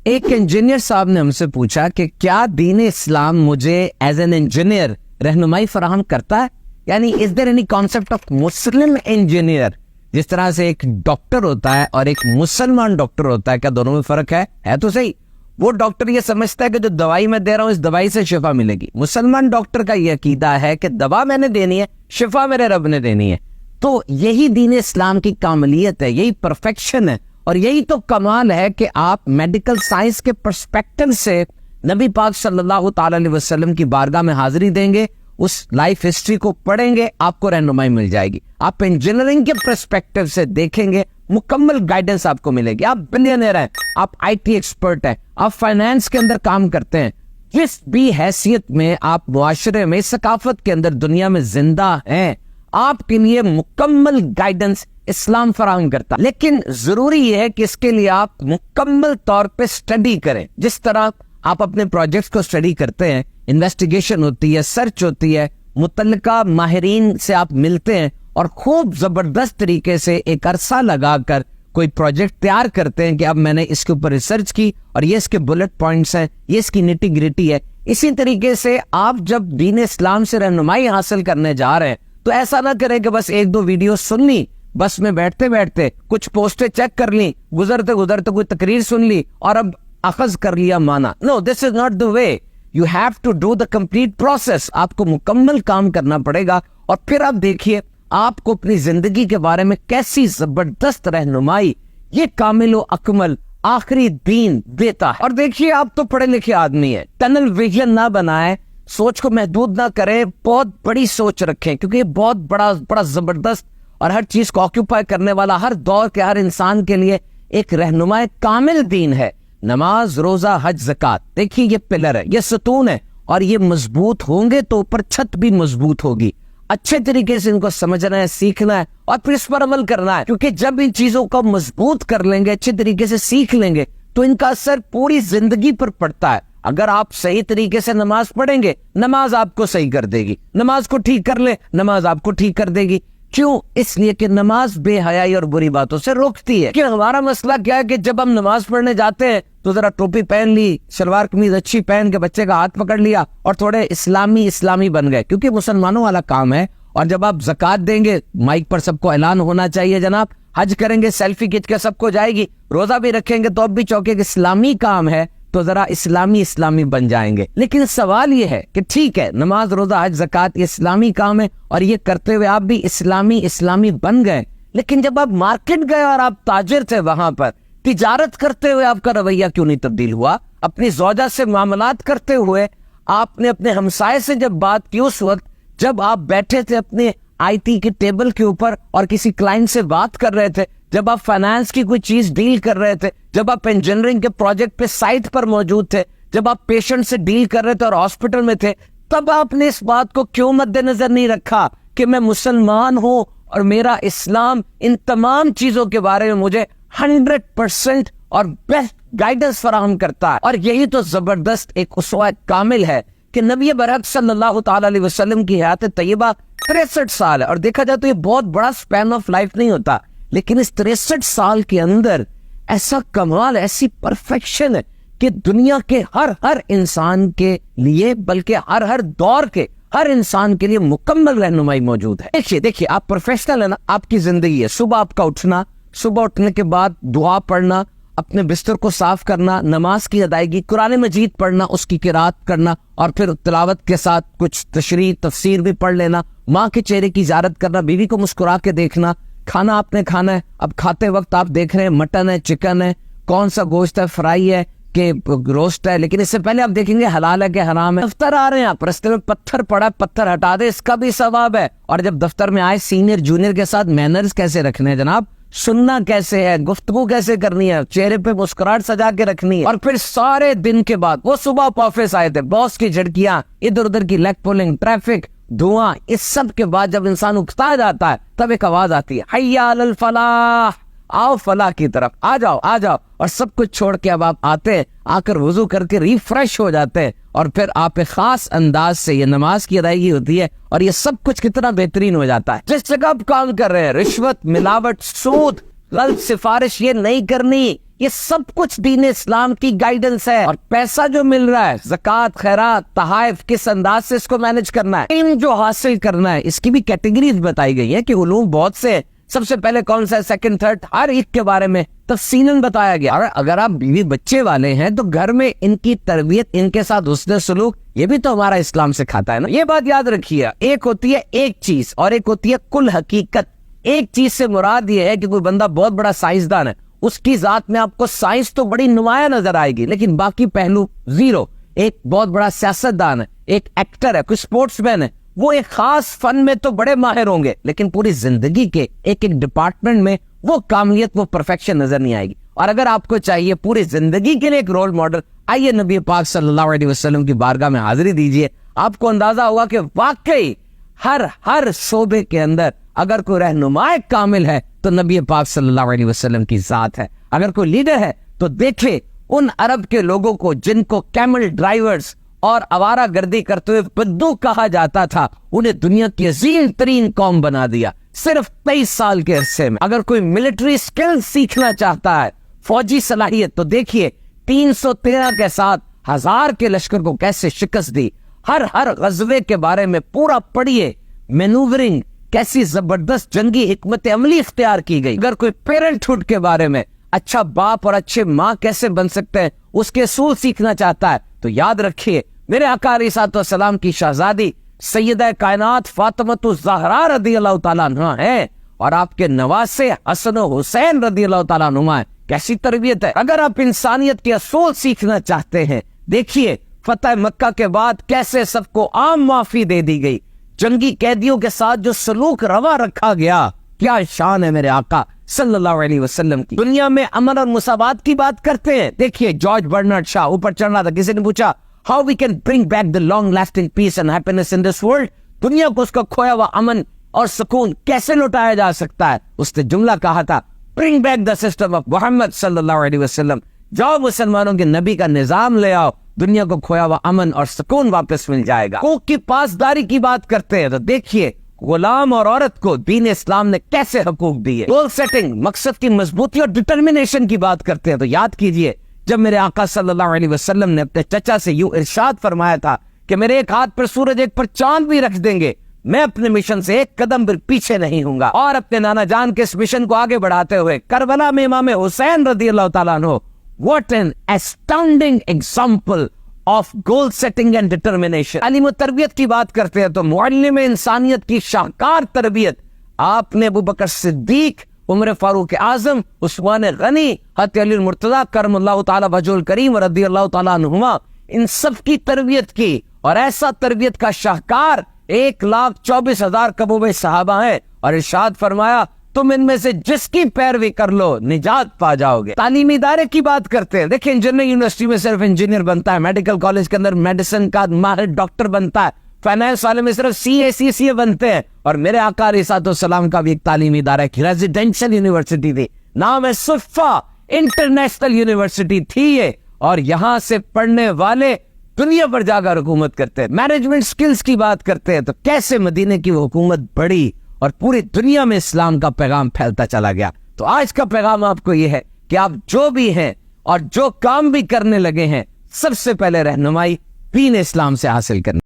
ایک انجینئر صاحب نے ہم سے پوچھا کہ کیا دین اسلام مجھے ایز این انجینئر رہنمائی فراہم کرتا ہے؟ یعنی is there any concept of Muslim engineer? جس طرح سے ایک ڈاکٹر ہوتا ہے اور ایک مسلمان ڈاکٹر ہوتا ہے، کیا دونوں میں فرق ہے تو صحیح۔ وہ ڈاکٹر یہ سمجھتا ہے کہ جو دوائی میں دے رہا ہوں اس دوائی سے شفا ملے گی، مسلمان ڈاکٹر کا یہ عقیدہ ہے کہ دوا میں نے دینی ہے، شفا میرے رب نے دینی ہے۔ تو یہی دین اسلام کی کاملیت ہے، یہی پرفیکشن ہے، اور یہی تو کمال ہے کہ آپ میڈیکل سائنس کے پرسپیکٹو سے نبی پاک صلی اللہ تعالی علیہ وسلم کی بارگاہ میں حاضری دیں گے، اس لائف ہسٹری کو پڑھیں گے، آپ کو رہنمائی مل جائے گی۔ آپ انجینئرنگ کے پرسپیکٹو سے دیکھیں گے، مکمل گائیڈنس آپ کو ملے گی۔ آپ بلینئر ہیں، آپ آئی ٹی ایکسپرٹ ہیں، آپ فائنانس کے اندر کام کرتے ہیں، جس بھی حیثیت میں آپ معاشرے میں، ثقافت کے اندر، دنیا میں زندہ ہیں، آپ کے لیے مکمل گائیڈنس اسلام فراہم کرتا ہے۔ لیکن ضروری یہ ہے کہ اس کے لیے آپ مکمل طور پہ اسٹڈی کریں۔ جس طرح آپ اپنے پروجیکٹس کو اسٹڈی کرتے ہیں، انویسٹیگیشن ہوتی ہے، سرچ ہوتی ہے، متعلقہ ماہرین سے آپ ملتے ہیں اور خوب زبردست طریقے سے ایک عرصہ لگا کر کوئی پروجیکٹ تیار کرتے ہیں کہ اب میں نے اس کے اوپر ریسرچ کی اور یہ اس کے بلٹ پوائنٹس ہیں، یہ اس کی نیٹی گریٹی ہے۔ اسی طریقے سے آپ جب دین اسلام سے رہنمائی حاصل کرنے جا رہے ہیں تو ایسا نہ کریں کہ بس ایک دو ویڈیو سن لی، بس میں بیٹھتے بیٹھتے کچھ پوسٹیں چیک کر لی، گزرتے گزرتے کوئی تقریر سن لی اور اب اخذ کر لیا مانا۔ No, this is not the way. You have to do the complete process. آپ کو مکمل کام کرنا پڑے گا، اور پھر آپ دیکھیے آپ کو اپنی زندگی کے بارے میں کیسی زبردست رہنمائی یہ کامل و اکمل آخری دین دیتا ہے۔ اور دیکھیے آپ تو پڑھے لکھے آدمی ہیں، ٹنل ویژن نہ بنائیں، سوچ کو محدود نہ کریں، بہت بڑی سوچ رکھیں، کیونکہ یہ بہت بڑا زبردست اور ہر چیز کو آکیوپائی کرنے والا، ہر دور کے ہر انسان کے لیے ایک رہنمائی کامل دین ہے۔ نماز، روزہ، حج، زکوٰۃ، دیکھیے یہ پلر ہے، یہ ستون ہے، اور یہ مضبوط ہوں گے تو اوپر چھت بھی مضبوط ہوگی۔ اچھے طریقے سے ان کو سمجھنا ہے، سیکھنا ہے، اور پھر اس پر عمل کرنا ہے، کیونکہ جب ان چیزوں کو مضبوط کر لیں گے، اچھے طریقے سے سیکھ لیں گے، تو ان کا اثر پوری زندگی پر پڑتا ہے۔ اگر آپ صحیح طریقے سے نماز پڑھیں گے، نماز آپ کو صحیح کر دے گی، نماز کو ٹھیک کر لیں، نماز آپ کو ٹھیک کر دے گی۔ کیوں؟ اس لیے کہ نماز بے حیائی اور بری باتوں سے روکتی ہے۔ کہ ہمارا مسئلہ کیا ہے کہ جب ہم نماز پڑھنے جاتے ہیں تو ذرا ٹوپی پہن لی، شلوار قمیض اچھی پہن کے بچے کا ہاتھ پکڑ لیا اور تھوڑے اسلامی بن گئے، کیونکہ مسلمانوں والا کام ہے۔ اور جب آپ زکوٰۃ دیں گے، مائک پر سب کو اعلان ہونا چاہیے جناب، حج کریں گے، سیلفی کھینچ کے سب کو جائے گی، روزہ بھی رکھیں گے تو اب بھی چوکے کہ اسلامی کام ہے، تو ذرا اسلامی بن جائیں گے۔ لیکن سوال یہ ہے کہ ٹھیک ہے، نماز، روزہ، حج، زکوٰۃ یہ اسلامی کام ہے، اور یہ کرتے ہوئے آپ بھی اسلامی بن گئے، لیکن جب آپ مارکیٹ گئے اور آپ تاجر تھے، وہاں پر تجارت کرتے ہوئے آپ کا رویہ کیوں نہیں تبدیل ہوا؟ اپنی زوجہ سے معاملات کرتے ہوئے آپ نے اپنے ہمسائے سے جب بات کی، اس وقت جب آپ بیٹھے تھے اپنے آئی ٹی کے ٹیبل کے اوپر اور کسی کلائنٹ سے بات کر رہے تھے، جب آپ فائنانس کی کوئی چیز ڈیل کر رہے تھے، جب آپ انجینئرنگ کے پروجیکٹ پہ سائٹ پر موجود تھے، جب آپ پیشنٹ سے ڈیل کر رہے تھے اور ہاسپٹل میں تھے، تب آپ نے اس بات کو کیوں مد نظر نہیں رکھا کہ میں مسلمان ہوں اور میرا اسلام ان تمام چیزوں کے بارے میں مجھے 100% اور بیسٹ گائیڈنس فراہم کرتا ہے؟ اور یہی تو زبردست ایک اسوہ کامل ہے کہ نبی برحق صلی اللہ تعالی علیہ وسلم کی حیات طیبہ 63 سال ہے، اور دیکھا جائے تو یہ بہت بڑا سپین آف لائف نہیں ہوتا، لیکن اس 63 سال کے اندر ایسا کمال، ایسی پرفیکشن ہے کہ دنیا کے ہر انسان کے لیے، بلکہ ہر دور کے ہر انسان کے لیے مکمل رہنمائی موجود ہے۔ دیکھیے آپ پروفیشنل ہیں نا، آپ کی زندگی ہے، صبح آپ کا اٹھنا، صبح اٹھنے کے بعد دعا پڑھنا، اپنے بستر کو صاف کرنا، نماز کی ادائیگی، قرآن مجید پڑھنا، اس کی قرات کرنا، اور پھر تلاوت کے ساتھ کچھ تشریح تفسیر بھی پڑھ لینا، ماں کے چہرے کی زیارت کرنا، بیوی کو مسکرا کے دیکھنا، کھانا آپ نے کھانا ہے، اب کھاتے وقت آپ دیکھ رہے ہیں مٹن ہے، چکن ہے، کون سا گوشت ہے، فرائی ہے کہ روسٹ ہے، لیکن اس سے پہلے آپ دیکھیں گے حلال ہے کہ حرام ہے۔ دفتر آ رہے ہیں آپ، رستے میں پتھر پڑا، پتھر ہٹا دے، اس کا بھی ثواب ہے۔ اور جب دفتر میں آئے، سینئر جونیئر کے ساتھ مینرز کیسے رکھنے ہیں جناب، سننا کیسے ہے، گفتگو کیسے کرنی ہے، چہرے پہ مسکراہٹ سجا کے رکھنی ہے۔ اور پھر سارے دن کے بعد وہ صبح آفس آئے تھے، باس کی جھڑکیاں، ادھر ادھر کی لیگ پولنگ، ٹریفک، دھواں، اس سب کے بعد جب انسان اکتا جاتا ہے تب ایک آواز آتی ہے، حی علی الفلاح، آؤ فلاح کی طرف، آ جاؤ آ جاؤ، اور سب کچھ چھوڑ کے اب آپ آتے ہیں، آ کر وضو کر کے ریفریش ہو جاتے ہیں، اور پھر آپ ایک خاص انداز سے یہ نماز کی ادائیگی ہوتی ہے، اور یہ سب کچھ کتنا بہترین ہو جاتا ہے۔ جس جگہ آپ کام کر رہے ہیں، رشوت، ملاوٹ، سود، غلط سفارش یہ نہیں کرنی، یہ سب کچھ دین اسلام کی گائیڈنس ہے. اور پیسہ جو مل رہا ہے، زکوٰۃ، خیرات، تحائف، کس انداز سے اس کو مینج کرنا ہے، علم جو حاصل کرنا ہے، اس کی بھی کیٹیگریز بتائی گئی ہیں کہ علوم بہت سے ہیں. سب سے پہلے کون سا ہے، سیکنڈ، تھرڈ، ہر ایک کے بارے میں تفصیلاً بتایا گیا. اور اگر آپ بیوی بچے والے ہیں تو گھر میں ان کی تربیت، ان کے ساتھ حسن سلوک، یہ بھی تو ہمارا اسلام سکھاتا ہے نا. یہ بات یاد رکھیے، ایک ہوتی ہے ایک چیز اور ایک ہوتی ہے کل حقیقت. ایک چیز سے مراد یہ ہے کہ کوئی بندہ بہت بڑا سائنسدان ہے، اس کی ذات میں آپ کو سائنس تو بڑی نمایاں نظر آئے گی لیکن باقی پہلو زیرو. ایک بہت بڑا سیاستدان ہے، ایک ایکٹر ہے، کوئی سپورٹس مین ہے، وہ ایک خاص فن میں تو بڑے ماہر ہوں گے لیکن پوری زندگی کے ایک ایک ڈپارٹمنٹ میں وہ کاملیت، وہ پرفیکشن نظر نہیں آئے گی. اور اگر آپ کو چاہیے پوری زندگی کے لیے ایک رول ماڈل، آئیے نبی پاک صلی اللہ علیہ وسلم کی بارگاہ میں حاضری دیجیے. آپ کو اندازہ ہوگا کہ واقعی ہر شعبے کے اندر اگر کوئی رہنما کامل ہے تو نبی پاک صلی اللہ علیہ وسلم کی ذات ہے. اگر کوئی لیڈر ہے تو دیکھیں ان عرب کے لوگوں کو جن کو کیمل ڈرائیورز اور آوارہ گردی کرتے ہوئے بدو کہا جاتا تھا، انہیں دنیا کی عظیم ترین قوم بنا دیا صرف 23 سال کے عرصے میں. اگر کوئی ملٹری سکل سیکھنا چاہتا ہے، فوجی صلاحیت، تو دیکھیے 313 کے ساتھ 1000 کے لشکر کو کیسے شکست دی. ہر غزوے کے بارے میں پورا پڑھیے، مینوورنگ کیسی زبردست جنگی حکمت عملی اختیار کی گئی. اگر کوئی پیرنٹ ہوڈ کے بارے میں، اچھا باپ اور اچھے ماں کیسے بن سکتے ہیں، اس کے اصول سیکھنا چاہتا ہے تو یاد رکھیے میرے آقا علیہ السلام کی شہزادی سیدہ کائنات فاطمہ الزہرا رضی اللہ تعالیٰ عنہ ہیں اور آپ کے نواسے حسن و حسین رضی اللہ تعالیٰ عنہ ہیں. کیسی تربیت ہے. اگر آپ انسانیت کے اصول سیکھنا چاہتے ہیں، دیکھیے فتح مکہ کے بعد کیسے سب کو عام معافی دے دی گئی. جنگی قیدیوں کے ساتھ جو سلوک روا رکھا گیا، کیا شان ہے میرے آقا صلی اللہ علیہ وسلم کی. دنیا میں امن اور مساوات کی بات کرتے ہیں. دیکھیے جارج برنارڈ شاہ اوپر چڑھ رہا تھا، کسی نے پوچھا how we can bring back the long lasting peace and happiness in this world. دنیا کو اس کا کھویا ہوا امن اور سکون کیسے لوٹایا جا سکتا ہے. اس نے جملہ کہا تھا bring back the system of محمد صلی اللہ علیہ وسلم. جاؤ مسلمانوں کے نبی کا نظام لے آؤ، دنیا کو کھویا ہوا امن اور سکون واپس مل جائے گا. حقوق کی پاسداری کی بات کرتے ہیں تو دیکھیے غلام اور عورت کو دین اسلام نے کیسے حقوق دیے. گول سیٹنگ، مقصد کی مضبوطی اور ڈٹرمنیشن کی بات کرتے ہیں تو یاد کیجئے جب میرے آقا صلی اللہ علیہ وسلم نے اپنے چچا سے یوں ارشاد فرمایا تھا کہ میرے ایک ہاتھ پر سورج ایک پر چاند بھی رکھ دیں گے، میں اپنے مشن سے ایک قدم بھی پیچھے نہیں ہوں گا. اور اپنے نانا جان کے اس مشن کو آگے بڑھاتے ہوئے کربلا میں امام حسین رضی اللہ تعالیٰ عنہ، what an astounding example of goal setting and determination. تعلیم و تربیت کی بات کرتے ہیں تو معلم انسانیت کی شاہکار تربیت آپ نے ابوبکر صدیق، عمر فاروق اعظم، عثمان غنی، حضرت علی المرتضی کرم اللہ تعالی وجہ الکریم رضی اللہ تعالیٰ عنہما، ان سب کی تربیت کی. اور ایسا تربیت کا شاہکار 1,24,000 کبوبے صحابہ ہیں اور ارشاد فرمایا تم ان میں سے جس کی پیروی کر لو نجات پا جاؤ گے. تعلیمی ادارے کی بات کرتے ہیں، دیکھیں انجینئرنگ یونیورسٹی میں صرف انجینئر بنتا ہے، میڈیکل کالج کے اندر میڈیسن کا ماہر ڈاکٹر بنتا ہے، فائنانس والے میں صرف سی اے بنتے ہیں. اور میرے آقا علیہ السلام کا بھی ایک تعلیمی ادارہ ہے، ریزیڈینشل یونیورسٹی تھی، نام ہے صفا انٹرنیشنل یونیورسٹی تھی یہ. اور یہاں سے پڑھنے والے دنیا پر جا کر حکومت کرتے ہیں. مینجمنٹ سکلز کی بات کرتے ہیں تو کیسے مدینے کی وہ حکومت بڑی اور پوری دنیا میں اسلام کا پیغام پھیلتا چلا گیا. تو آج کا پیغام آپ کو یہ ہے کہ آپ جو بھی ہیں اور جو کام بھی کرنے لگے ہیں، سب سے پہلے رہنمائی دین اسلام سے حاصل کرنا.